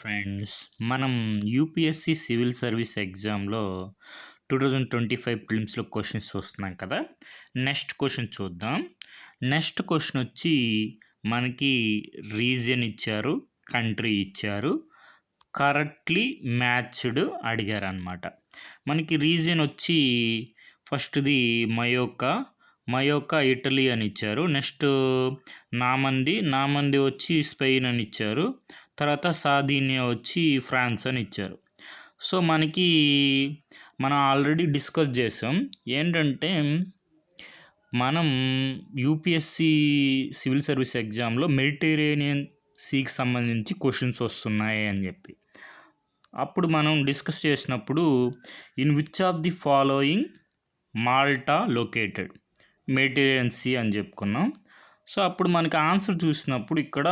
Friends, మనం UPSC civil service ఎగ్జామ్లో 2025 ప్రిలిమ్స్లో questions చూస్తున్నాం కదా. నెక్స్ట్ క్వశ్చన్ చూద్దాం. నెక్స్ట్ క్వశ్చన్ వచ్చి మనకి రీజియన్ ఇచ్చారు, కంట్రీ ఇచ్చారు, కరెక్ట్లీ మ్యాచ్డ్ అడిగారు అనమాట. మనకి రీజియన్ వచ్చి ఫస్ట్ది మయోకా ఇటలీ అని ఇచ్చారు. నెక్స్ట్ నామంది వచ్చి స్పెయిన్ అని ఇచ్చారు. తర్వాత సార్దీనియా వచ్చి ఫ్రాన్స్ అని ఇచ్చారు. సో మనం ఆల్రెడీ డిస్కస్ చేసాం ఏంటంటే, మనం యూపీఎస్సి సివిల్ సర్వీస్ ఎగ్జామ్లో మెడిటరేనియన్ సీకి సంబంధించి క్వశ్చన్స్ వస్తున్నాయి అని చెప్పి అప్పుడు మనం డిస్కస్ చేసినప్పుడు in which of the following Malta located, Mediterranean sea అని చెప్పుకున్నాం. సో అప్పుడు మనకి ఆన్సర్ చూసినప్పుడు ఇక్కడ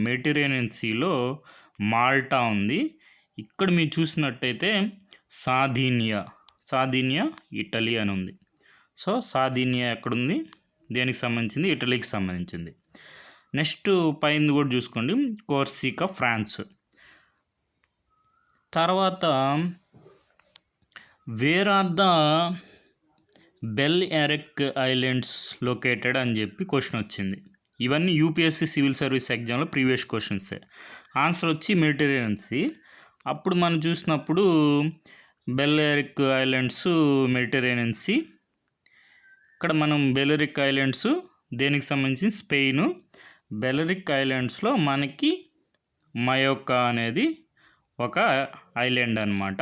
మెడిటరేనియన్ సీలో మాల్టా ఉంది. ఇక్కడ మీరు చూసినట్టయితే సార్దీనియా ఇటలీ అని ఉంది. సో సార్దీనియా ఎక్కడుంది, దేనికి సంబంధించింది? ఇటలీకి సంబంధించింది. నెక్స్ట్ పైన కూడా చూసుకోండి, కోర్సికా ఫ్రాన్స్. తర్వాత where are the Balearic islands located అని చెప్పి క్వశ్చన్ వచ్చింది. ఇవన్నీ యూపీఎస్సి సివిల్ సర్వీస్ ఎగ్జామ్లో ప్రీవియస్ క్వశ్చన్సే. ఆన్సర్ వచ్చి మెడిటరేనియన్ సీ. అప్పుడు మనం చూసినప్పుడు బెల్ఎరిక్ ఐలాండ్స్ మెడిటరేనియన్ సీ. ఇక్కడ మనం బెలరిక్ ఐలాండ్స్ దేనికి సంబంధించి స్పెయిన్. బెలరిక్ ఐలాండ్స్లో మనకి మయోకా అనేది ఒక ఐలాండ్ అనమాట.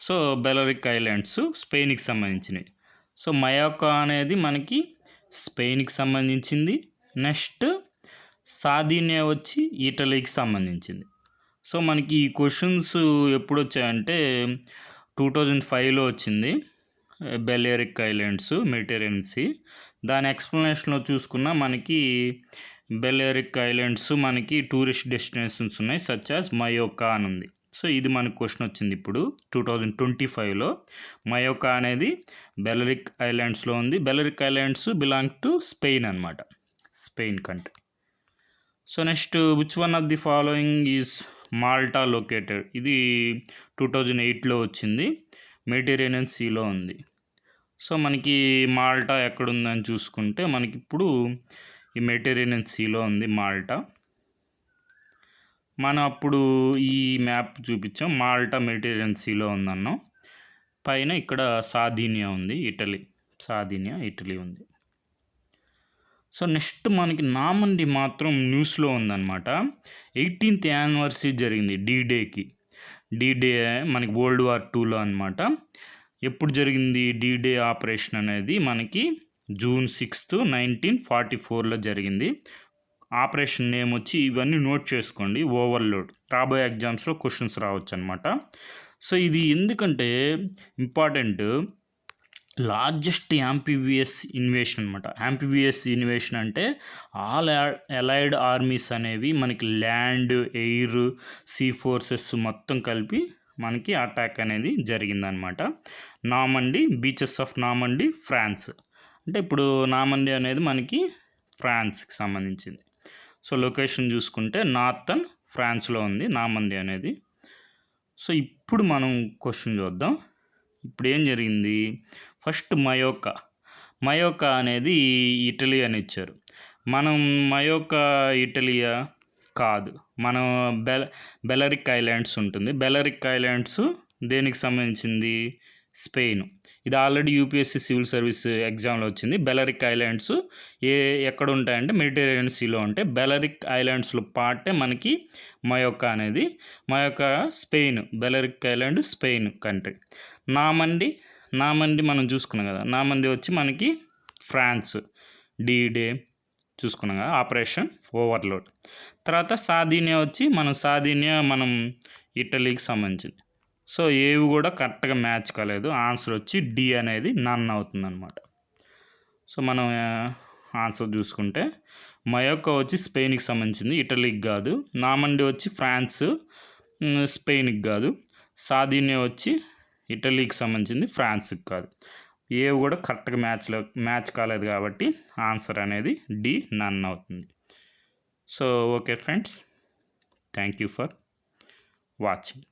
సో బెలరిక్ ఐలాండ్స్ స్పెయిన్కి సంబంధించినవి. సో మయోకా అనేది మనకి స్పెయిన్కి సంబంధించింది. నెక్స్ట్ సార్దీనియా వచ్చి ఇటలీకి సంబంధించింది. సో మనకి ఈ క్వశ్చన్స్ ఎప్పుడు వచ్చాయంటే 2005లో వచ్చింది, బెలెరిక్ ఐలాండ్స్ మెడిటరేనియన్ సీ. దాని ఎక్స్ప్లెనేషన్లో చూసుకున్నా మనకి బెలెరిక్ ఐలాండ్స్ మనకి టూరిస్ట్ డెస్టినేషన్స్ ఉన్నాయి, సచ్ యాజ్ మయోకా అని ఉంది. సో ఇది మనకు క్వశ్చన్ వచ్చింది ఇప్పుడు 2025లో. మయోకా అనేది బెలెరిక్ ఐలాండ్స్లో ఉంది. బెలెరిక్ ఐలాండ్స్ బిలాంగ్ టు స్పెయిన్ అనమాట, Spain country. So next which one of the following is Malta located. ఇది 2008లో వచ్చింది, మెడిటరేనియన్ సీలో ఉంది. సో మనకి మాల్టా ఎక్కడుందని చూసుకుంటే మనకి ఇప్పుడు ఈ మెడిటరేనియన్ సీలో ఉంది మాల్టా. మనం అప్పుడు ఈ మ్యాప్ చూపించాం, మాల్టా మెడిటరేనియన్ సీలో ఉందన్నాం. పైన ఇక్కడ సార్దీనియా ఉంది, ఇటలీ ఉంది. సో నెక్స్ట్ మనకి నామంది మాత్రం న్యూస్లో ఉందన్నమాట. 18th యానివర్సరీ జరిగింది డీ-డే మనకి వరల్డ్ వార్ 2లో అనమాట. ఎప్పుడు జరిగింది డీ-డే ఆపరేషన్ అనేది? మనకి June 6th, 1944లో జరిగింది. ఆపరేషన్ నేమ్ వచ్చి, ఇవన్నీ నోట్ చేసుకోండి, ఓవర్లోడ్. రాబోయే ఎగ్జామ్స్లో క్వశ్చన్స్ రావచ్చు అనమాట. సో ఇది ఎందుకంటే ఇంపార్టెంట్, లార్జెస్ట్ యాంఫిబియస్ ఇన్వేషన్ అనమాట. యాంఫిబియస్ ఇన్వేషన్ అంటే ఆల్ అలైడ్ ఆర్మీస్ అనేవి మనకి ల్యాండ్, ఎయిర్, సీ ఫోర్సెస్ మొత్తం కలిపి మనకి అటాక్ అనేది జరిగిందనమాట. Beaches of Normandy, France. అంటే ఇప్పుడు నామంది అనేది మనకి ఫ్రాన్స్కి సంబంధించింది. సో లొకేషన్ చూసుకుంటే నార్థన్ ఫ్రాన్స్లో ఉంది నామంది అనేది. సో ఇప్పుడు మనం క్వశ్చన్ చూద్దాం. ఇప్పుడు ఏం జరిగింది? ఫస్ట్ మయోకా అనేది ఇటలీ అని ఇచ్చారు. మనం మయోకా ఇటలీయా కాదు, మనం బెలరిక్ ఐలాండ్స్ ఉంటుంది. బెలరిక్ ఐలాండ్స్ దేనికి సంబంధించింది? స్పెయిన్. ఇది ఆల్రెడీ యూపీఎస్సి సివిల్ సర్వీస్ ఎగ్జామ్లో వచ్చింది. బెలరిక్ ఐలాండ్స్ ఎక్కడ ఉంటాయంటే మెడిటరేనియన్ సీలో ఉంటాయి. బెలరిక్ ఐలాండ్స్లో పార్టే మనకి మయోకా అనేది. మయోకా స్పెయిన్, బెలరిక్ ఐలాండ్ స్పెయిన్ కంట్రీ. నామంది మనం చూసుకున్నాం కదా, నామంది వచ్చి మనకి ఫ్రాన్స్, డీ-డే చూసుకున్నాం కదా, ఆపరేషన్ ఓవర్లోడ్. తర్వాత సార్దీనియా మనం ఇటలీకి సంబంధించింది. సో ఏవి కూడా కరెక్ట్గా మ్యాచ్ కాలేదు. ఆన్సర్ వచ్చి డి అనేది నన్ అవుతుంది అనమాట. సో మనం ఆన్సర్ చూసుకుంటే మయోకా వచ్చి స్పెయిన్కి సంబంధించింది, ఇటలీకి కాదు. నామంది వచ్చి ఫ్రాన్స్, స్పెయిన్కి కాదు. సార్దీనియా వచ్చి ఇటలీకి సంబంధించింది, ఫ్రాన్స్కి కాదు. ఏవి కూడా కరెక్ట్గా మ్యాచ్ కాలేదు కాబట్టి ఆన్సర్ అనేది డి నన్ అవుతుంది. So okay friends, thank you for watching.